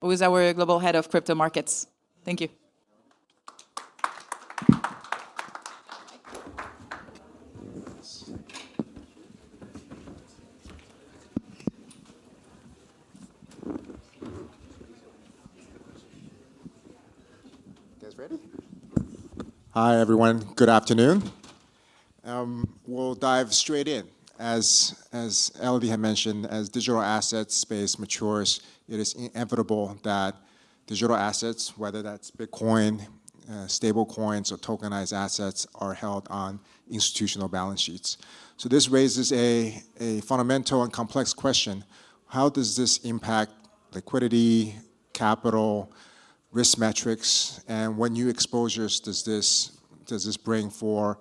who is our global head of crypto markets. Thank you. Ready? Hi, everyone. Good afternoon. We'll dive straight in. As Elodie had mentioned, as digital assets space matures, it is inevitable that digital assets, whether that's Bitcoin, stable coins, or tokenized assets, are held on institutional balance sheets. So this raises a fundamental and complex question. How does this impact liquidity, capital, risk metrics, and what new exposures does this bring for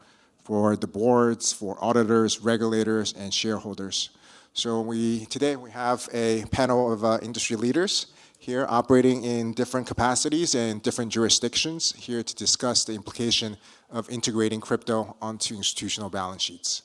the boards, for auditors, regulators, and shareholders? So today we have a panel of industry leaders here operating in different capacities and different jurisdictions here to discuss the implication of integrating crypto onto institutional balance sheets.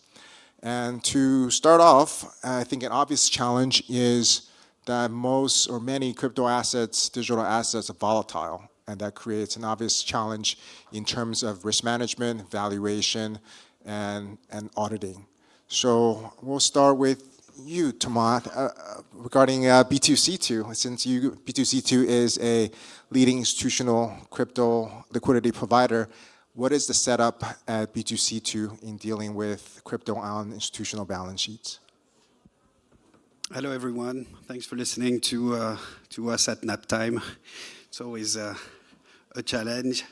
And to start off, I think an obvious challenge is that most or many crypto assets, digital assets, are volatile, and that creates an obvious challenge in terms of risk management, valuation, and auditing. So we'll start with you, Thomas, regarding B2C2. Since B2C2 is a leading institutional crypto liquidity provider, what is the setup at B2C2 in dealing with crypto on institutional balance sheets? Hello, everyone. Thanks for listening to us at nap time. It's always a challenge.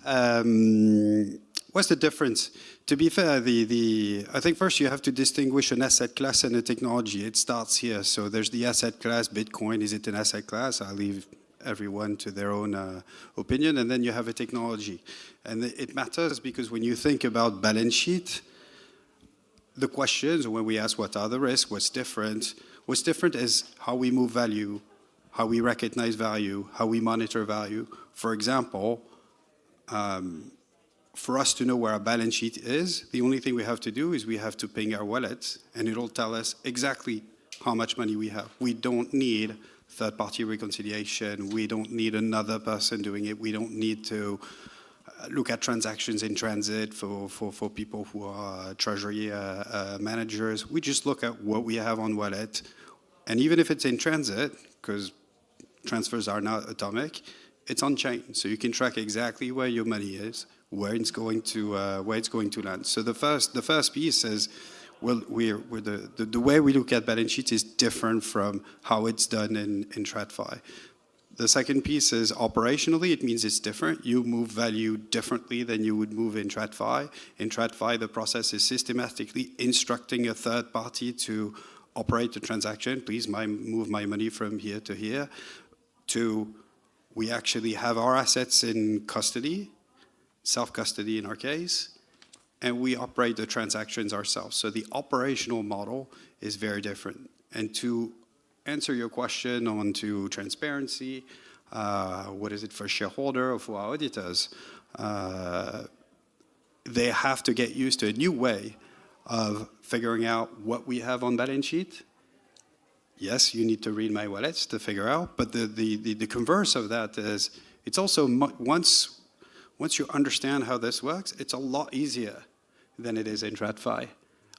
What's the difference? To be fair, I think first you have to distinguish an asset class and a technology. It starts here. So there's the asset class, Bitcoin. Is it an asset class? I'll leave everyone to their own opinion. And then you have a technology. And it matters because when you think about balance sheet, the questions when we ask what are the risks, what's different is how we move value, how we recognize value, how we monitor value. For example, for us to know where our balance sheet is, the only thing we have to do is we have to ping our wallet, and it'll tell us exactly how much money we have. We don't need third-party reconciliation. We don't need another person doing it. We don't need to look at transactions in transit for people who are treasury managers. We just look at what we have on wallet. And even if it's in transit, because transfers are now atomic, it's on chain. So you can track exactly where your money is, where it's going to land. So the first piece is, well, the way we look at balance sheets is different from how it's done in TradFi. The second piece is operationally, it means it's different. You move value differently than you would move in TradFi. In TradFi, the process is systematically instructing a third party to operate the transaction. Please move my money from here to here. We actually have our assets in custody, self-custody in our case, and we operate the transactions ourselves. So the operational model is very different. And to answer your question on to transparency, what is it for shareholder or for our auditors? They have to get used to a new way of figuring out what we have on balance sheet. Yes, you need to read my wallets to figure out, but the converse of that is it's also once you understand how this works, it's a lot easier than it is in TradFi.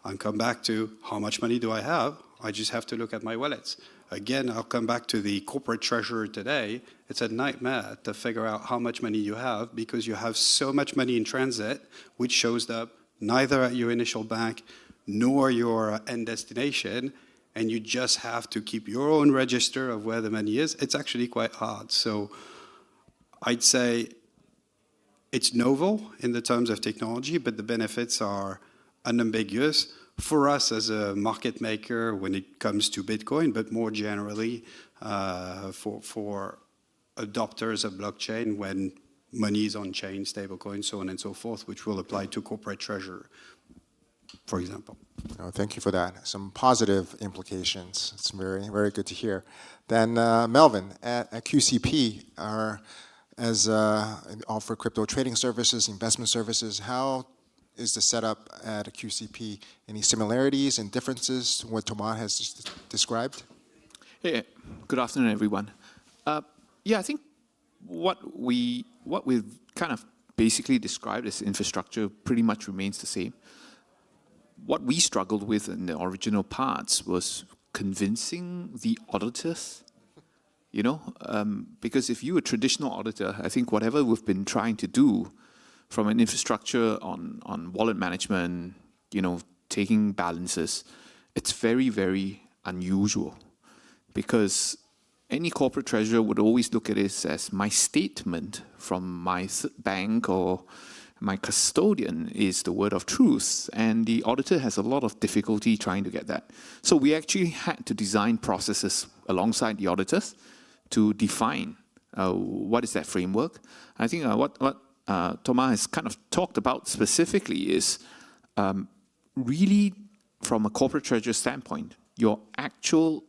I'll come back to how much money do I have? I just have to look at my wallets. Again, I'll come back to the corporate treasurer today. It's a nightmare to figure out how much money you have because you have so much money in transit, which shows up neither at your initial bank nor your end destination, and you just have to keep your own register of where the money is. It's actually quite hard. So I'd say it's novel in the terms of technology, but the benefits are unambiguous for us as a market maker when it comes to Bitcoin, but more generally for adopters of blockchain when money is on chain, stablecoins, so on and so forth, which will apply to corporate treasurer, for example. Oh, thank you for that. Some positive implications. It's very, very good to hear. Then Melvin, at QCP, offer crypto trading services, investment services. How is the setup at a QCP? Any similarities and differences to what Thomas has just described? Hey, good afternoon, everyone. Yeah, I think what we've kind of basically described as infrastructure pretty much remains the same. What we struggled with in the original parts was convincing the auditors, because if you're a traditional auditor, I think whatever we've been trying to do from an infrastructure on wallet management, taking balances, it's very, very unusual, because any corporate treasurer would always look at it as my statement from my bank or my custodian is the word of truth, and the auditor has a lot of difficulty trying to get that. So we actually had to design processes alongside the auditors to define what is that framework. I think what Thomas has kind of talked about specifically is really from a corporate treasurer standpoint, your actual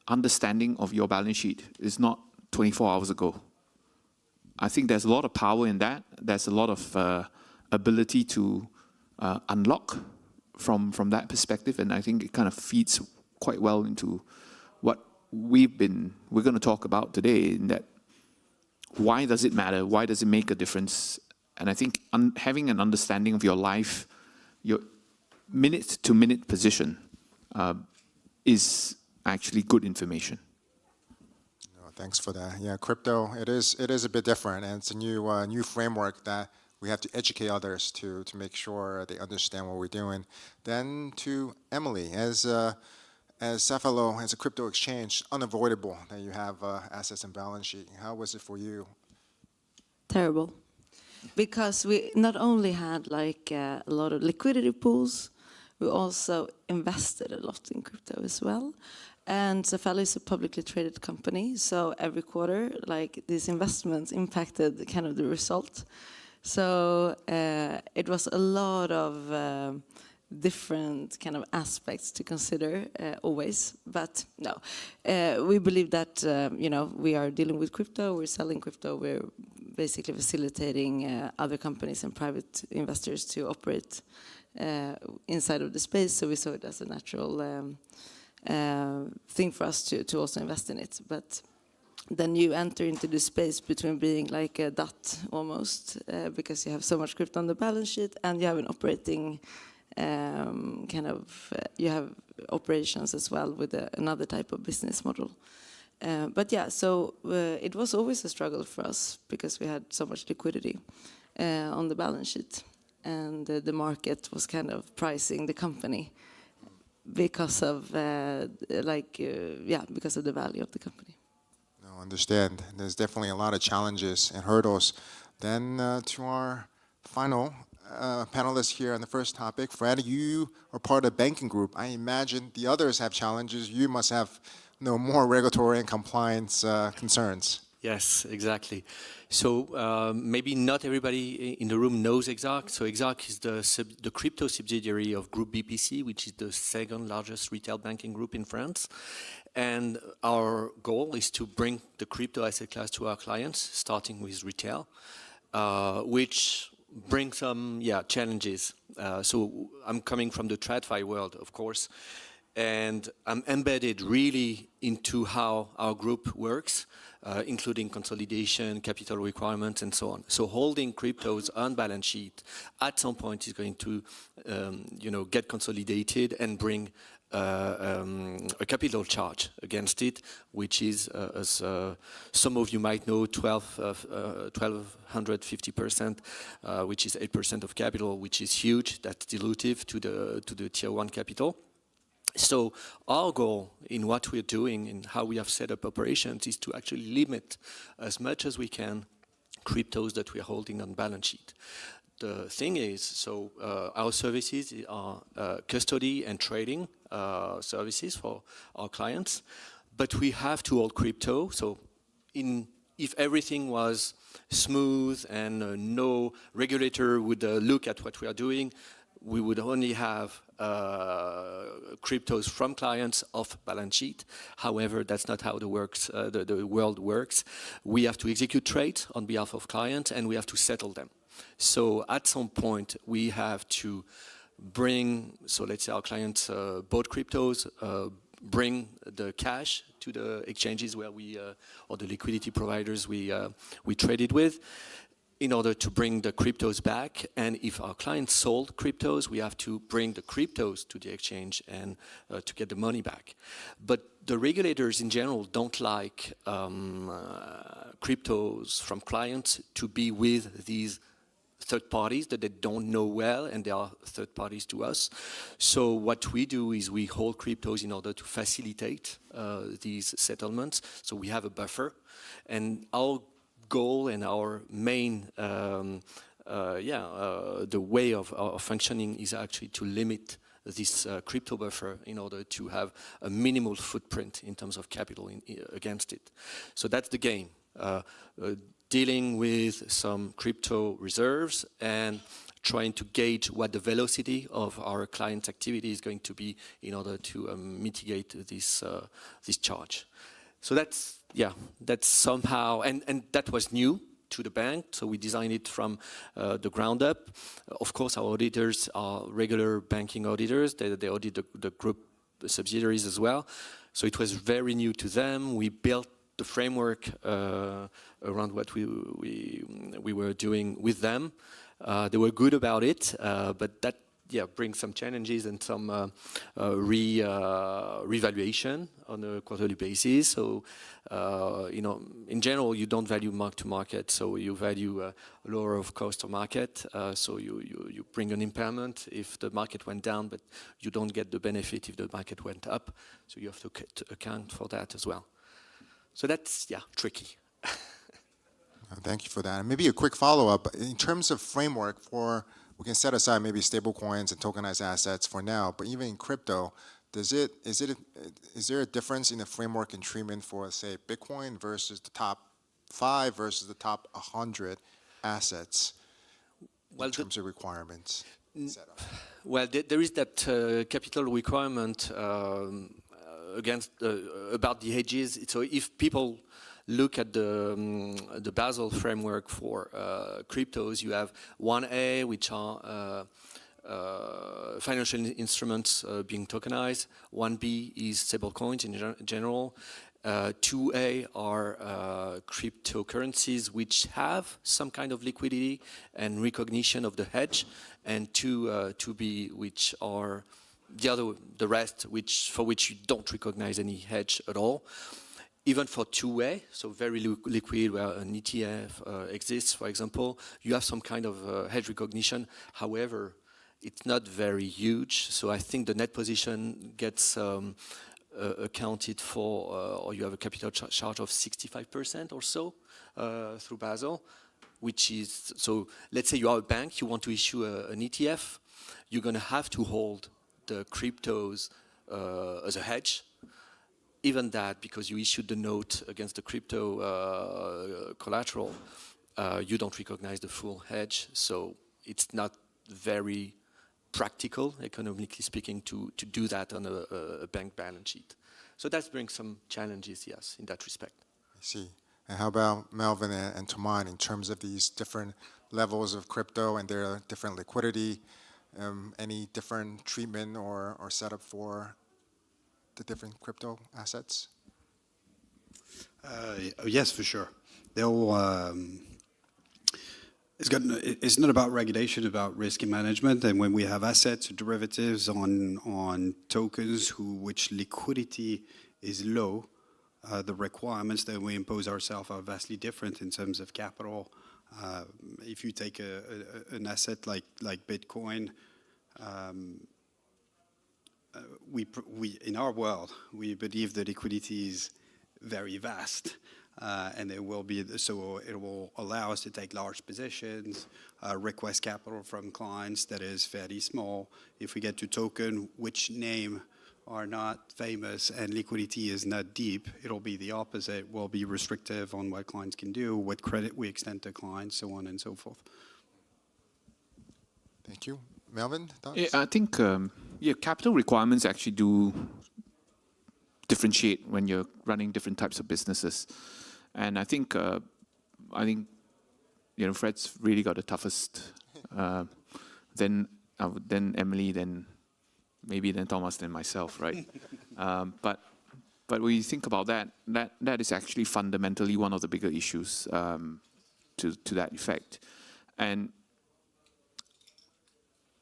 understanding of your balance sheet is not 24 hours ago. I think there's a lot of power in that. There's a lot of ability to unlock from that perspective, and I think it kind of feeds quite well into what we're going to talk about today, in that why does it matter? Why does it make a difference? And I think having an understanding of your life, your minute-to-minute position is actually good information. Thanks for that. Yeah, crypto, it is a bit different, and it's a new framework that we have to educate others to make sure they understand what we're doing. Then to Emily, as Cephalo, as a crypto exchange, unavoidable that you have assets and balance sheet. How was it for you? Terrible, because we not only had a lot of liquidity pools, we also invested a lot in crypto as well. And Cephalo is a publicly traded company, so every quarter, these investments impacted kind of the result. So it was a lot of different kind of aspects to consider always, but no. We believe that, we are dealing with crypto, we're selling crypto, we're basically facilitating other companies and private investors to operate inside of the space, so we saw it as a natural thing for us to also invest in it. But then you enter into the space between being like a dot almost, because you have so much crypto on the balance sheet, and you have an operating you have operations as well with another type of business model. But yeah, so it was always a struggle for us because we had so much liquidity on the balance sheet, and the market was kind of pricing the company because of because of the value of the company. No, understand. There's definitely a lot of challenges and hurdles. Then to our final panelists here on the first topic. Fred, you are part of the banking group. I imagine the others have challenges. You must have more regulatory and compliance concerns. Yes, exactly. So maybe not everybody in the room knows Exarch. So Exarch is the crypto subsidiary of Group BPC, which is the second largest retail banking group in France. And our goal is to bring the crypto asset class to our clients, starting with retail, which brings some challenges. So I'm coming from the TradFi world, of course, and I'm embedded really into how our group works, including consolidation, capital requirements, and so on. So holding cryptos on balance sheet at some point is going to, get consolidated and bring a capital charge against it, which is, as some of you might know, 1,250%, which is 8% of capital, which is huge. That's dilutive to the tier 1 capital. So our goal in what we're doing and how we have set up operations is to actually limit as much as we can cryptos that we're holding on balance sheet. The thing is, so our services are custody and trading services for our clients, but we have to hold crypto. So if everything was smooth and no regulator would look at what we are doing, we would only have cryptos from clients off balance sheet. However, that's not how the world works. We have to execute trades on behalf of clients, and we have to settle them. So at some point, we have to bring, so let's say our clients bought cryptos, bring the cash to the exchanges where we or the liquidity providers we traded with, in order to bring the cryptos back. And if our clients sold cryptos, we have to bring the cryptos to the exchange and to get the money back. But the regulators in general don't like cryptos from clients to be with these third parties that they don't know well, and they are third parties to us. So what we do is we hold cryptos in order to facilitate these settlements. So we have a buffer, and our goal and our main the way of functioning is actually to limit this crypto buffer in order to have a minimal footprint in terms of capital against it. So that's the game. Dealing with some crypto reserves and trying to gauge what the velocity of our client's activity is going to be in order to mitigate this charge. So that's somehow, and that was new to the bank, so we designed it from the ground up. Of course, our auditors are regular banking auditors. They audit the group subsidiaries as well. So it was very new to them. We built the framework around what we were doing with them. They were good about it, but that brings some challenges and some revaluation on a quarterly basis. So in general, you don't value mark to market, so you value lower of cost of market. So you bring an impairment if the market went down, but you don't get the benefit if the market went up. So you have to account for that as well. So that's, tricky. Thank you for that. And maybe a quick follow-up. In terms of framework for, we can set aside maybe stablecoins and tokenized assets for now, but even in crypto, is there a difference in the framework and treatment for, say, Bitcoin versus the top 5 versus the top 100 assets in terms of requirements? Well, there is that capital requirement against about the hedges. So if people look at the Basel framework for cryptos, you have 1A, which are financial instruments being tokenized. 1B is stablecoins in general. 2A are cryptocurrencies which have some kind of liquidity and recognition of the hedge, and 2B, which are the rest, for which you don't recognize any hedge at all. Even for 2A, so very liquid, where an ETF exists, for example, you have some kind of hedge recognition. However, it's not very huge, so I think the net position gets accounted for, or you have a capital charge of 65% or so through Basel, which is, so let's say you are a bank, you want to issue an ETF, you're going to have to hold the cryptos as a hedge. Even that, because you issued the note against the crypto collateral, you don't recognize the full hedge, so it's not very practical, economically speaking, to do that on a bank balance sheet. So that brings some challenges, yes, in that respect. I see. And how about Melvin and Toman in terms of these different levels of crypto and their different liquidity? Any different treatment or setup for the different crypto assets? Yes, for sure. It's not about regulation, about risk management. And when we have assets, derivatives on tokens which liquidity is low, the requirements that we impose ourselves are vastly different in terms of capital. If you take an asset like Bitcoin, we in our world, we believe the liquidity is very vast, and it will allow us to take large positions, request capital from clients that is fairly small. If we get to token, which name are not famous and liquidity is not deep, it'll be the opposite. We'll be restrictive on what clients can do, what credit we extend to clients, so on and so forth. Thank you. Melvin, thoughts? Yeah, I think capital requirements actually do differentiate when you're running different types of businesses, and I think Fred's really got the toughest. Then Emily, then maybe then Thomas, then myself, right? But But when you think about that is actually fundamentally one of the bigger issues to that effect. And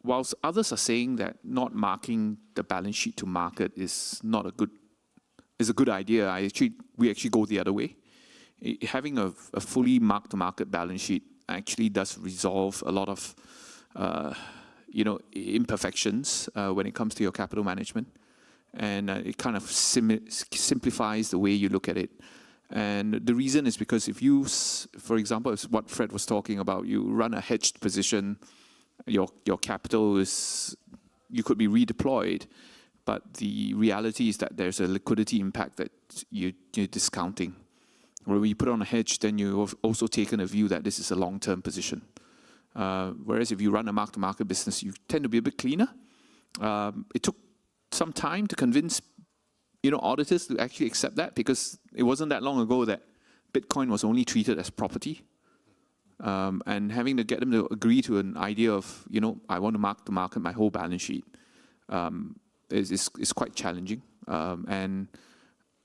whilst others are saying that not marking the balance sheet to market is a good idea, we actually go the other way. Having a fully mark-to-market balance sheet actually does resolve a lot of imperfections when it comes to your capital management, and it kind of simplifies the way you look at it. And the reason is because if you, for example, as what Fred was talking about, you run a hedged position, your capital you could be redeployed, but the reality is that there's a liquidity impact that you're discounting. When you put on a hedge, then you've also taken a view that this is a long-term position. Whereas if you run a mark-to-market business, you tend to be a bit cleaner. It took some time to convince auditors to actually accept that, because it wasn't that long ago that Bitcoin was only treated as property. And having to get them to agree to an idea of, I want to mark-to-market my whole balance sheet is quite challenging. And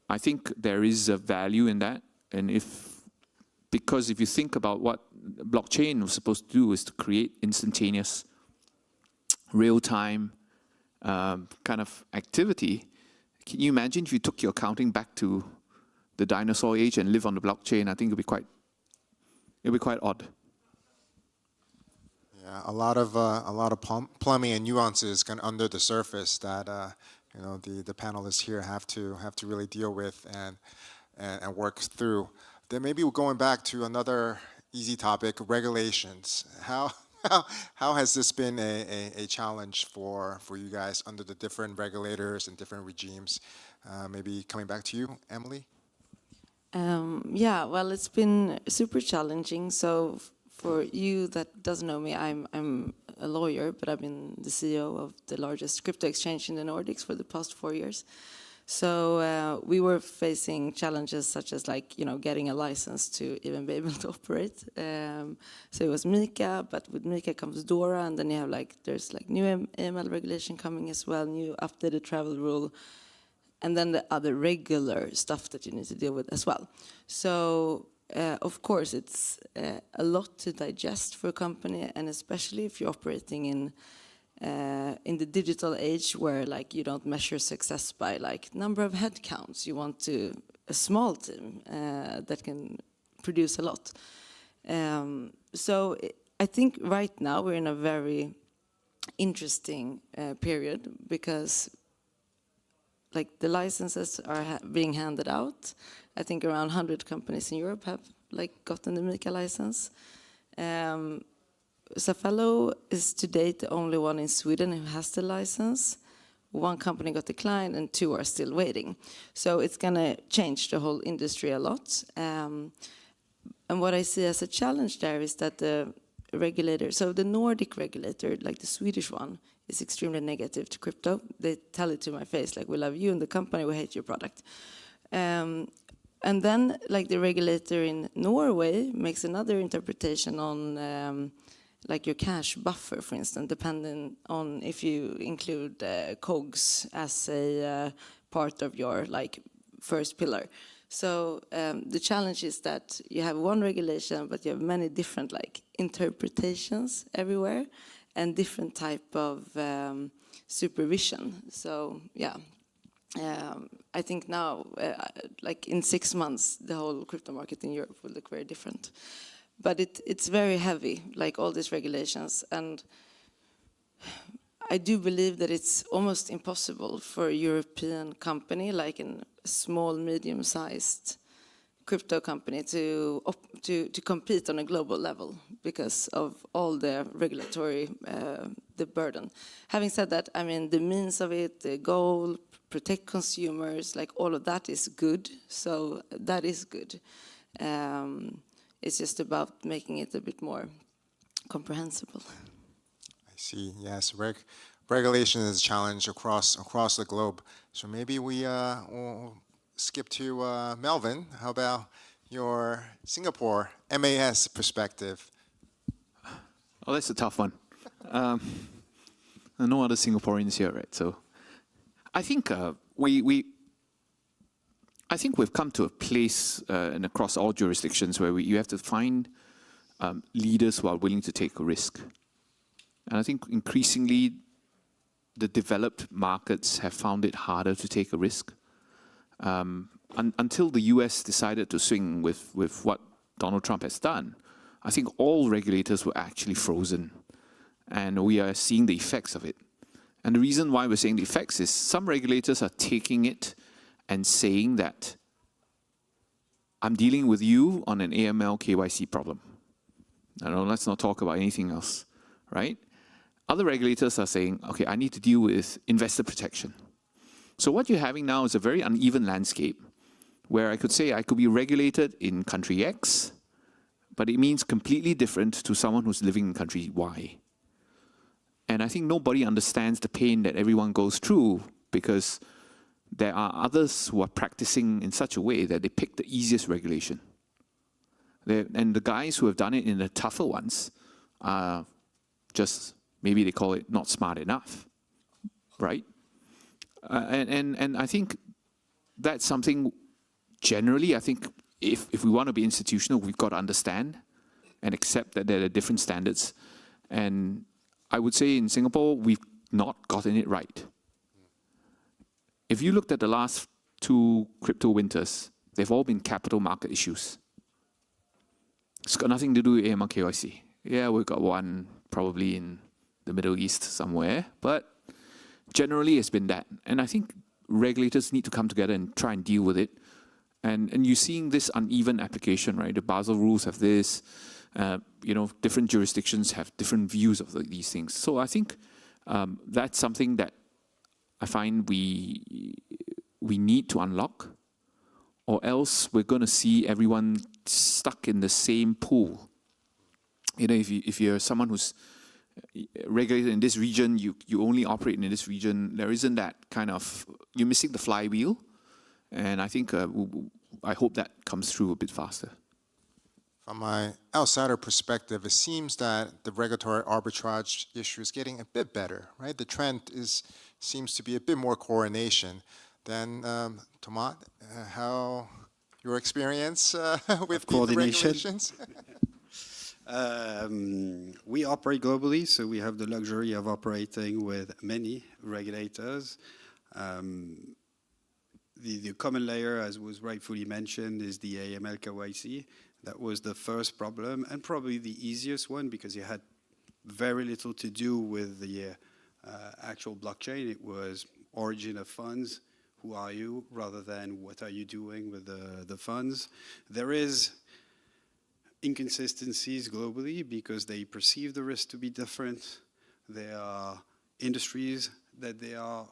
I think there is a value in that. And because if you think about what blockchain was supposed to do, is to create instantaneous, real-time kind of activity. Can you imagine if you took your accounting back to the dinosaur age and live on the blockchain? I think it'd be quite odd. Yeah, a lot of plumbing and nuances kind of under the surface that the panelists here have to really deal with and work through. Then maybe we're going back to another easy topic: regulations. How has this been a challenge for you guys under the different regulators and different regimes? Maybe coming back to you, Emily. Yeah, well, it's been super challenging. So for you that doesn't know me, I'm a lawyer, but I've been the CEO of the largest crypto exchange in the Nordics for the past 4 years. So we were facing challenges such as getting a license to even be able to operate. So it was MiCA, but with MiCA comes DORA, and then you have there's new AML regulation coming as well, new updated travel rule, and then the other regular stuff that you need to deal with as well. So of course it's a lot to digest for a company, and especially if you're operating in the digital age where you don't measure success by number of headcounts. You want a small team that can produce a lot. So I think right now we're in a very interesting period, because the licenses are being handed out. I think around 100 companies in Europe have gotten the MiCA license. Safello is to date the only one in Sweden who has the license. One company got declined and 2 are still waiting. So it's going to change the whole industry a lot. And what I see as a challenge there is that the regulator, so the Nordic regulator, the Swedish one, is extremely negative to crypto. They tell it to my face, we love you and the company, we hate your product. And then the regulator in Norway makes another interpretation on your cash buffer, for instance, depending on if you include COGS as a part of your first pillar. So the challenge is that you have one regulation, but you have many different interpretations everywhere, and different type of supervision. So yeah, I think now, in 6 months, the whole crypto market in Europe will look very different. But it's very heavy, all these regulations, and I do believe that it's almost impossible for a European company, a small, medium-sized crypto company, to compete on a global level because of all the regulatory the burden. Having said that, I mean the means of it, the goal, protect consumers, all of that is good. So that is good. It's just about making it a bit more comprehensible. I see. Yes, regulation is a challenge across the globe. So maybe we'll skip to Melvin. How about your Singapore MAS perspective? Oh, that's a tough one. No other Singaporeans here, right? So I think I think we've come to a place and across all jurisdictions where you have to find leaders who are willing to take a risk. And I think increasingly the developed markets have found it harder to take a risk. Until the US decided to swing with what Donald Trump has done, I think all regulators were actually frozen. And we are seeing the effects of it. And the reason why we're seeing the effects is some regulators are taking it and saying that I'm dealing with you on an AML KYC problem. I don't know, let's not talk about anything else, right? Other regulators are saying, okay, I need to deal with investor protection. So what you're having now is a very uneven landscape where I could say I could be regulated in country X, but it means completely different to someone who's living in country Y. And I think nobody understands the pain that everyone goes through because there are others who are practicing in such a way that they pick the easiest regulation. And the guys who have done it in the tougher ones are just, maybe they call it not smart enough, right? And I think that's something generally, I think if we want to be institutional, we've got to understand and accept that there are different standards. And I would say in Singapore, we've not gotten it right. If you looked at the last 2 crypto winters, they've all been capital market issues. It's got nothing to do with AML KYC. Yeah, we've got one probably in the Middle East somewhere, but generally it's been that. And I think regulators need to come together and try and deal with it. And you're seeing this uneven application, right? The Basel rules have this, different jurisdictions have different views of these things. So I think that's something that I find we need to unlock, or else we're going to see everyone stuck in the same pool. You know, if you're someone who's regulated in this region, you only operate in this region, there isn't that kind of, you're missing the flywheel. And I think, I hope that comes through a bit faster. From my outsider perspective, it seems that the regulatory arbitrage issue is getting a bit better, right? The trend seems to be a bit more coordination. Then, Thomas, how your experience with the regulations? We operate globally, so we have the luxury of operating with many regulators. The common layer, as was rightfully mentioned, is the AML KYC. That was the first problem, and probably the easiest one because it had very little to do with the actual blockchain. It was origin of funds, who are you, rather than what are you doing with the funds. There is inconsistencies globally because they perceive the risk to be different. There are industries that they are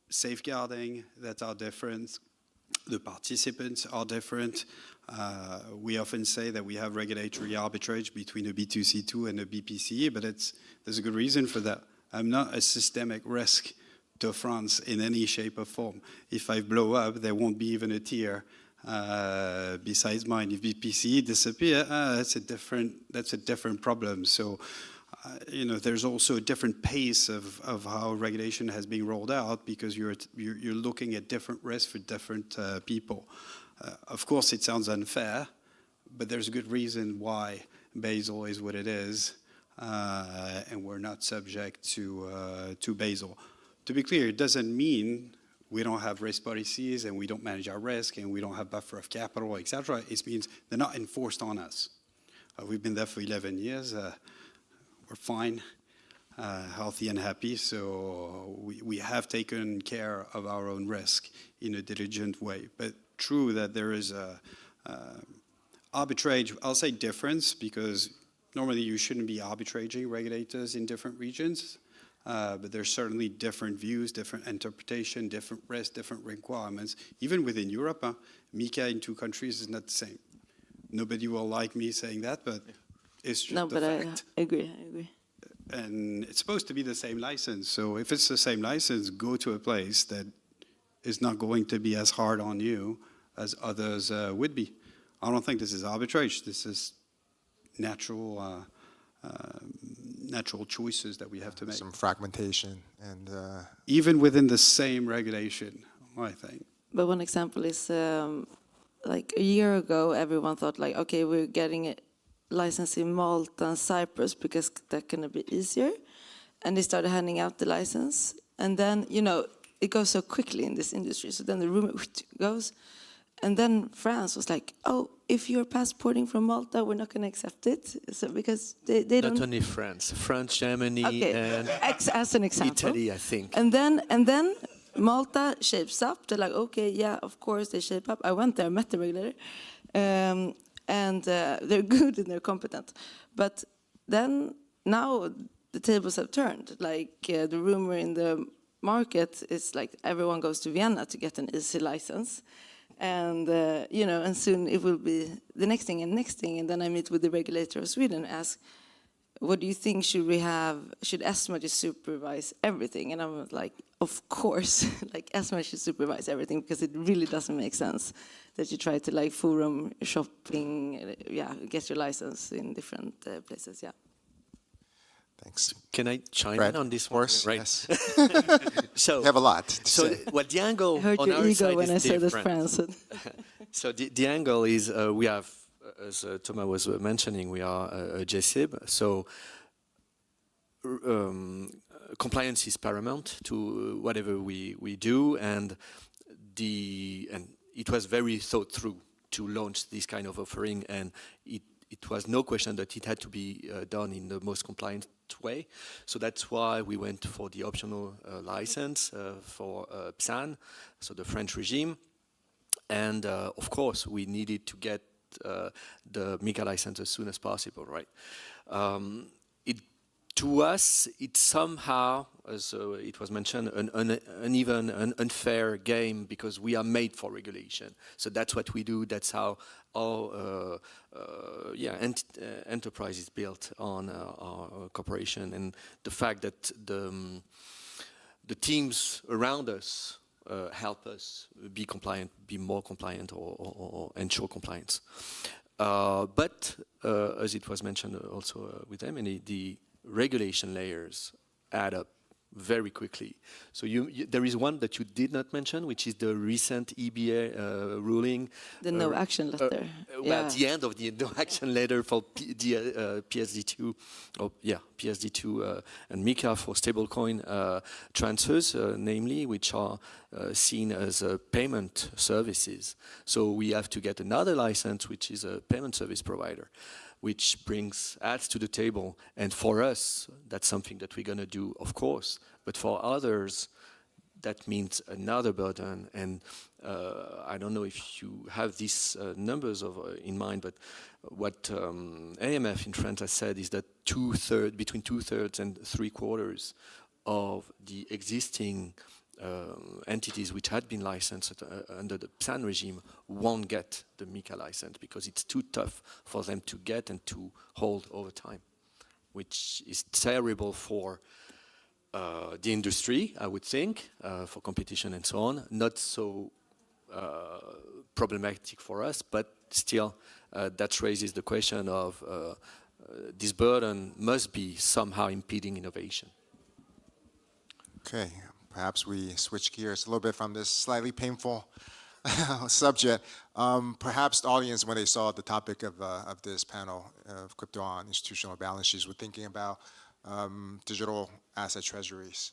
safeguarding that are different. The participants are different. We often say that we have regulatory arbitrage between a B2C2 and a BPC, but there's a good reason for that. I'm not a systemic risk to France in any shape or form. If I blow up, there won't be even a tear besides mine. If BPC disappear, that's a different problem. So, there's also a different pace of how regulation has been rolled out because you're looking at different risks for different people. Of course, it sounds unfair, but there's a good reason why Basel is what it is, and we're not subject to Basel. To be clear, it doesn't mean we don't have risk policies and we don't manage our risk and we don't have buffer of capital, etc. It means they're not enforced on us. We've been there for 11 years. We're fine, healthy and happy. So we have taken care of our own risk in a diligent way. But true that there is a arbitrage, I'll say difference, because normally you shouldn't be arbitraging regulators in different regions. But there's certainly different views, different interpretation, different risks, different requirements. Even within Europe, MiCA in 2 countries is not the same. Nobody will like me saying that, but it's just a fact. I agree. And it's supposed to be the same license. So if it's the same license, go to a place that is not going to be as hard on you as others would be. I don't think this is arbitrage. This is natural choices that we have to make. Some fragmentation and even within the same regulation, I think. but one example is like a year ago, everyone thought like, okay, we're getting a license in Malta and Cyprus because that's going to be easier. And they started handing out the license. And then, you know, it goes so quickly in this industry. So then the rumor goes. And then France was like, oh, if you're passporting from Malta, we're not going to accept it. So because they don't... Not only France, Germany, Okay, and as an example. Italy, I think. And then Malta shapes up. They're like, okay, yeah, of course they shape up. I went there, met the regulator, and they're good and they're competent. But then now the tables have turned. Like the rumor in the market is like everyone goes to Vienna to get an easy license. And, you know, and soon it will be the next thing and next thing. And then I meet with the regulator of Sweden and ask, what do you think should ESMA just supervise everything? And I'm like, of course, like ESMA should supervise everything because it really doesn't make sense that you try to like forum shopping, get your license in different places, Thanks. Can I chime Fred, in on this of course, one? Right. yes. So You have a lot to So say. what the angle I heard on your our ego side when I is said that different. France. So the angle is we have, as Thomas was mentioning, we are a JSIB. So compliance is paramount to whatever we do, and it was very thought through to launch this kind of offering, and it was no question that it had to be done in the most compliant way. So that's why we went for the optional license for PSAN, so the French regime. And of course, we needed to get the MiCA license as soon as possible, right? To us, it's somehow, as it was mentioned, an uneven, an unfair game because we are made for regulation. So that's what we do. That's how our enterprise is built on our corporation, and the fact that the teams around us help us be compliant, be more compliant, or ensure compliance. But as it was mentioned also with Emily, the regulation layers add up very quickly. So there is one that you did not mention, which is the recent EBA ruling. The no action letter. Well, the end of the no action letter for PSD2, PSD2 and MiCA for stablecoin transfers, namely, which are seen as payment services. So we have to get another license, which is a payment service provider, which adds to the table. And for us, that's something that we're going to do, of course. But for others, that means another burden. And I don't know if you have these numbers in mind, but what AMF in France has said is that between 2/3 and 3/4 of the existing entities which had been licensed under the PSAN regime won't get the MiCA license because it's too tough for them to get and to hold over time, which is terrible for the industry, I would think, for competition and so on. Not so problematic for us, but still that raises the question of this burden must be somehow impeding innovation. Okay, perhaps we switch gears a little bit from this slightly painful subject. Perhaps the audience, when they saw the topic of this panel of crypto on institutional balance sheets, were thinking about digital asset treasuries.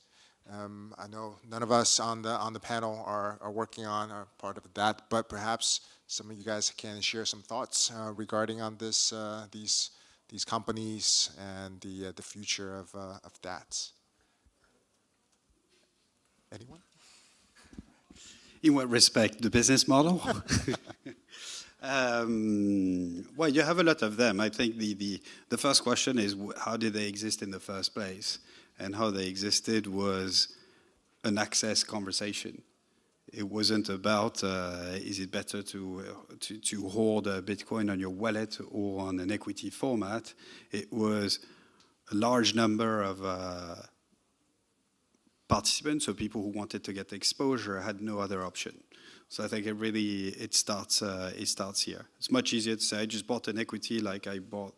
I know none of us on the panel are working on or part of that, but perhaps some of you guys can share some thoughts regarding on this these companies and the future of that. Anyone? In what respect? The business model? Well, you have a lot of them. I think the first question is how did they exist in the first place? And how they existed was an access conversation. It wasn't about is it better to hold a Bitcoin on your wallet or on an equity format. It was a large number of participants, so people who wanted to get exposure had no other option. So I think it starts here. It's much easier to say I just bought an equity like I bought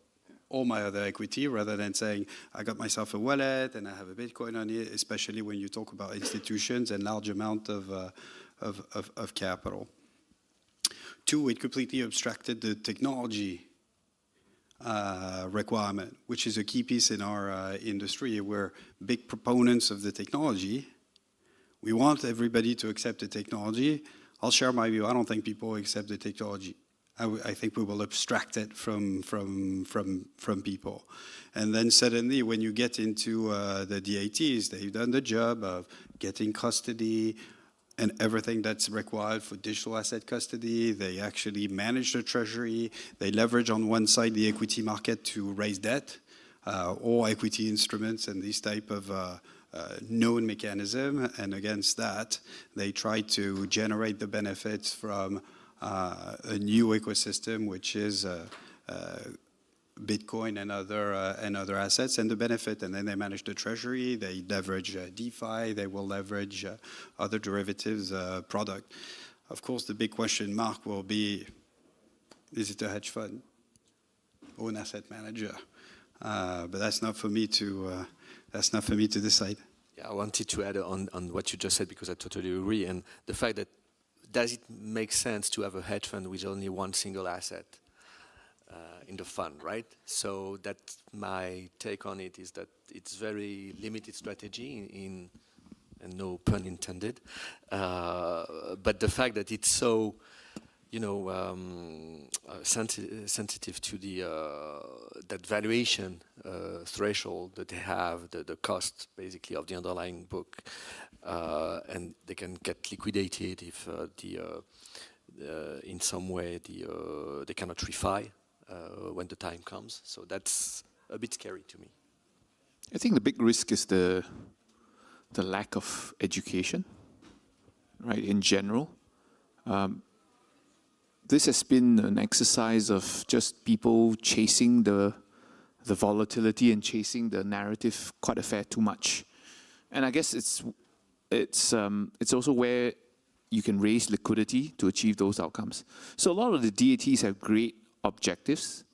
all my other equity, rather than saying I got myself a wallet and I have a Bitcoin on it. Especially when you talk about institutions and large amount of of capital. Two, it completely abstracted the technology requirement, which is a key piece in our industry. We're big proponents of the technology. We want everybody to accept the technology. I'll share my view. I don't think people accept the technology. I think we will abstract it from people. And then suddenly when you get into the DATs, they've done the job of getting custody and everything that's required for digital asset custody. They actually manage the treasury. They leverage on one side the equity market to raise debt or equity instruments and these type of known mechanism. And against that, they try to generate the benefits from a new ecosystem, which is Bitcoin and other assets, and the benefit. And then they manage the treasury. They leverage DeFi. They will leverage other derivatives product. Of course, the big question mark will be: is it a hedge fund or an asset manager? But that's not for me to decide. Yeah, I wanted to add on what you just said, because I totally agree. And the fact that, does it make sense to have a hedge fund with only one single asset in the fund, right? So that's my take on it, is that it's very limited strategy and no pun intended. But the fact that it's so, sensitive to that valuation threshold that they have, the cost basically of the underlying book, and they can get liquidated if in some way they cannot refi when the time comes. So that's a bit scary to me. I think the big risk is the lack of education, right, in general. This has been an exercise of just people chasing the volatility and chasing the narrative quite a fair too much. And I guess it's also where you can raise liquidity to achieve those outcomes. So a lot of the DATs have great objectives,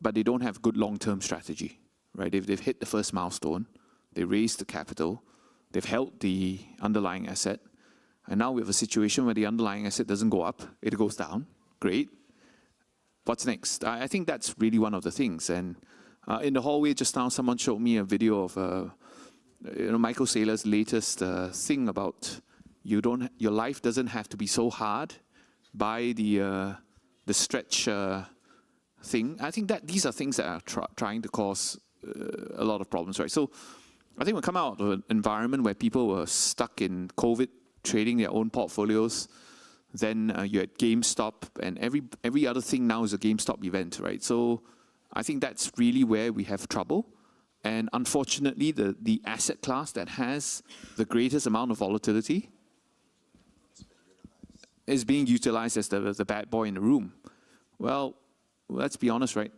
but they don't have good long-term strategy, right? If they've hit the first milestone, they raised the capital, they've held the underlying asset, and now we have a situation where the underlying asset doesn't go up, it goes down. Great. What's next? I think that's really one of the things. And in the hallway just now, someone showed me a video of Michael Saylor's latest thing about your life doesn't have to be so hard by the stretch thing. I think that these are things that are trying to cause a lot of problems, right? So I think we come out of an environment where people were stuck in COVID, trading their own portfolios. Then you had GameStop, and every other thing now is a GameStop event, right? So I think that's really where we have trouble. And unfortunately, the asset class that has the greatest amount of volatility is being utilized as the bad boy in the room. Well, let's be honest, right?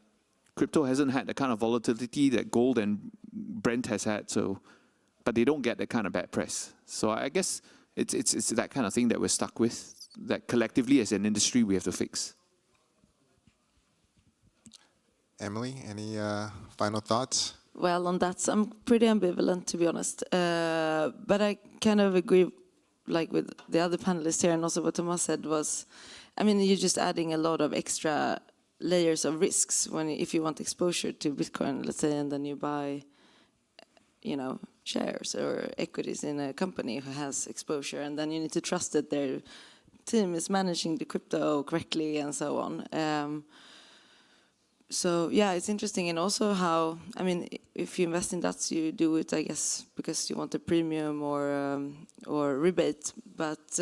Crypto hasn't had the kind of volatility that gold and Brent has had, but they don't get that kind of bad press. So I guess it's that kind of thing that we're stuck with, that collectively as an industry we have to fix. Emily, any final thoughts? Well, on that, I'm pretty ambivalent, to be honest. But I kind of agree, like with the other panelists here, and also what Thomas said was, I mean, you're just adding a lot of extra layers of risks if you want exposure to Bitcoin, let's say, and then you buy, shares or equities in a company who has exposure, and then you need to trust that their team is managing the crypto correctly and so on. So yeah, it's interesting, and also how, I mean, if you invest in that, you do it, I guess, because you want a premium or rebate. But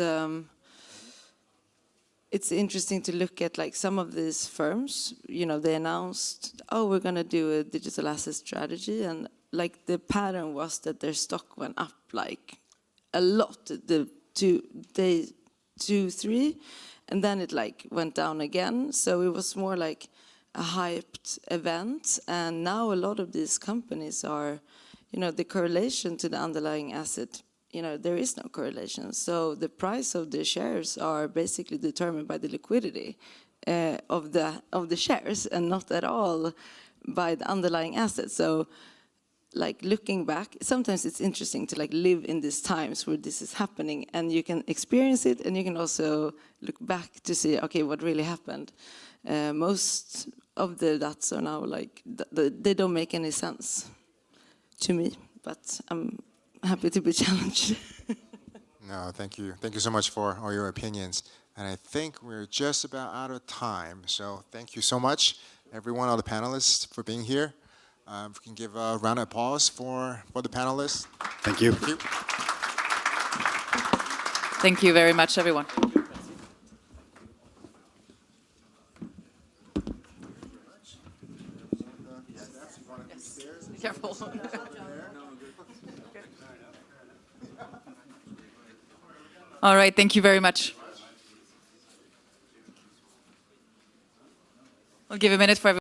it's interesting to look at, like, some of these firms. They announced, we're going to do a digital asset strategy, and like the pattern was that their stock went up like a lot day 2, 3, and then it like went down again. So it was more like a hyped event, and now a lot of these companies are, the correlation to the underlying asset, there is no correlation. So the price of the shares are basically determined by the liquidity of the shares, and not at all by the underlying assets. So like looking back, sometimes it's interesting to like live in these times where this is happening, and you can experience it, and you can also look back to see, okay, what really happened. Most of the dots are now like, they don't make any sense to me, but I'm happy to be challenged. No, thank you. Thank you so much for all your opinions. And I think we're just about out of time. So thank you so much, everyone, all the panelists, for being here. If we can give a round of applause for the panelists. Thank you. Thank you. Thank you very much, everyone. Careful. All right, thank you very much. We'll give a minute for everyone.